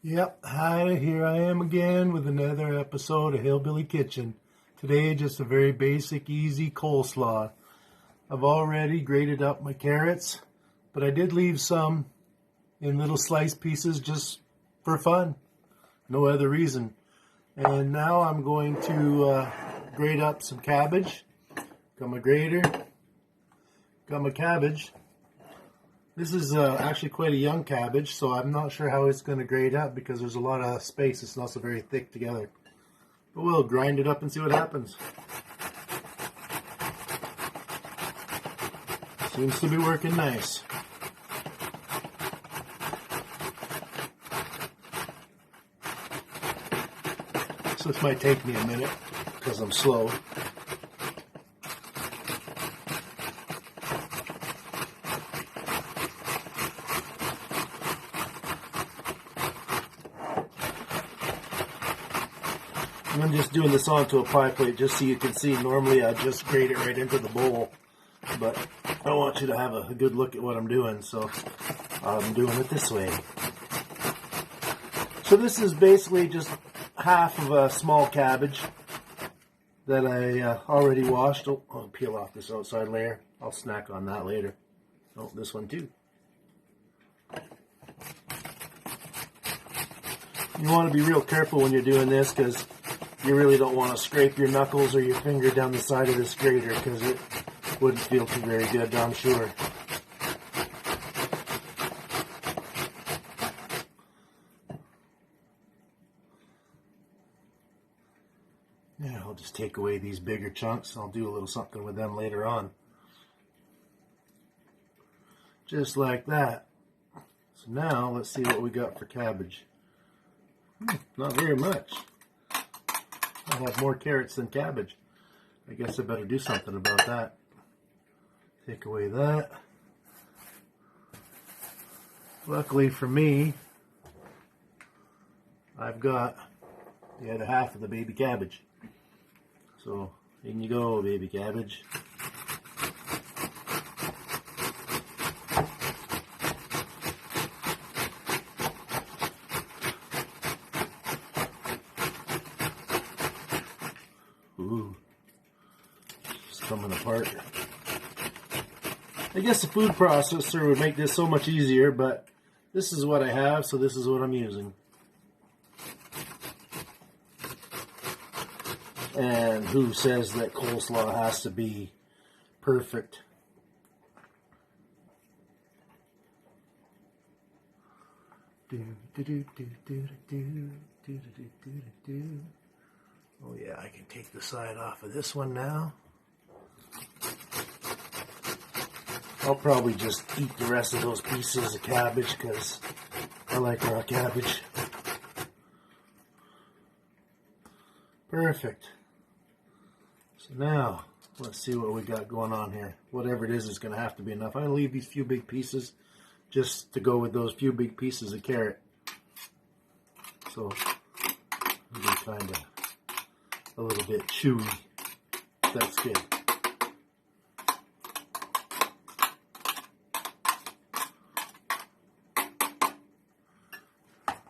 Yep, hi, here I am again with another episode of Hillbilly Kitchen. Today, just a very basic, easy coleslaw. I've already grated up my carrots, but I did leave some in little sliced pieces just for fun. No other reason. And now I'm going to grate up some cabbage. Got my grater, got my cabbage. This is actually quite a young cabbage, so I'm not sure how it's going to grate up because there's a lot of space. It's not so very thick together. But we'll grind it up and see what happens. Seems to be working nice. So this might take me a minute because I'm slow. I'm just doing this onto a pie plate just so you can see. Normally I just grate it right into the bowl, but I want you to have a good look at what I'm doing, so I'm doing it this way. So this is basically just half of a small cabbage that I already washed. Oh, I'll peel off this outside layer. I'll snack on that later. Oh, this one too. You want to be real careful when you're doing this because you really don't want to scrape your knuckles or your finger down the side of this grater because it wouldn't feel too very good, I'm sure. Yeah, I'll just take away these bigger chunks. I'll do a little something with them later on. Just like that. So now let's see what we got for cabbage. Not very much. I have more carrots than cabbage. I guess I better do something about that. Take away that. Luckily for me, I've got the other half of the baby cabbage. So in you go, baby cabbage. Ooh, it's coming apart. I guess the food processor would make this so much easier, but this is what I have, so this is what I'm using. And who says that coleslaw has to be perfect? Oh yeah, I can take the side off of this one now. I'll probably just eat the rest of those pieces of cabbage because I like raw cabbage. Perfect. So now, let's see what we got going on here. Whatever it is going to have to be enough. I'm going to leave these few big pieces just to go with those few big pieces of carrot. So, it'll be kind of a little bit chewy. That's good.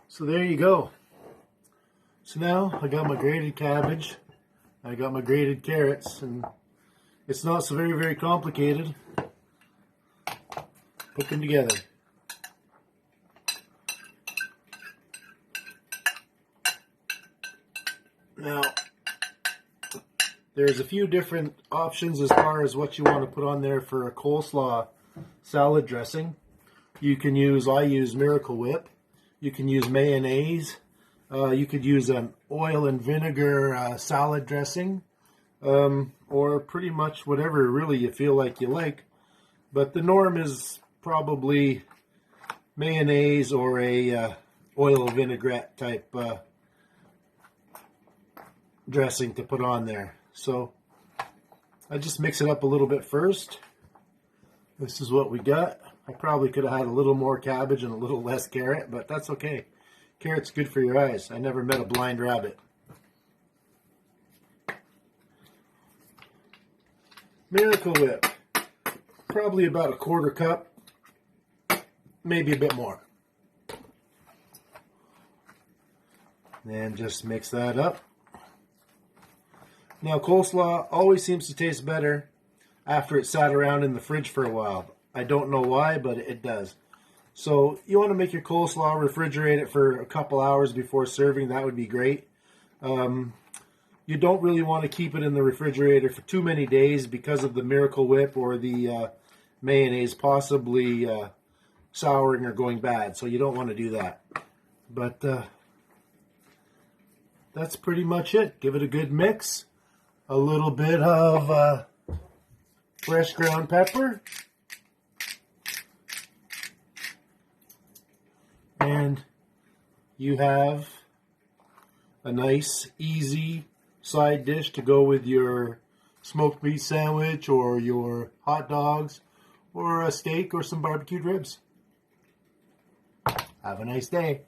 So there you go. So now I got my grated cabbage, I got my grated carrots, and it's not so very, very complicated. Put them together. Now, there's a few different options as far as what you want to put on there for a coleslaw salad dressing. You can use, I use Miracle Whip. You can use mayonnaise. You could use an oil and vinegar salad dressing, or pretty much whatever really you feel like you like. But the norm is probably mayonnaise or a oil vinaigrette type dressing to put on there. So I just mix it up a little bit first. This is what we got. I probably could have had a little more cabbage and a little less carrot, but that's okay. Carrot's good for your eyes. I never met a blind rabbit. Miracle Whip. Probably about a quarter cup. Maybe a bit more. And just mix that up. Now, coleslaw always seems to taste better after it's sat around in the fridge for a while. I don't know why, but it does. So you want to make your coleslaw, refrigerate it for a couple hours before serving. That would be great. You don't really want to keep it in the refrigerator for too many days because of the Miracle Whip or the mayonnaise possibly souring or going bad. So you don't want to do that. But that's pretty much it. Give it a good mix. A little bit of fresh ground pepper. And you have a nice, easy side dish to go with your smoked meat sandwich or your hot dogs or a steak or some barbecued ribs. Have a nice day.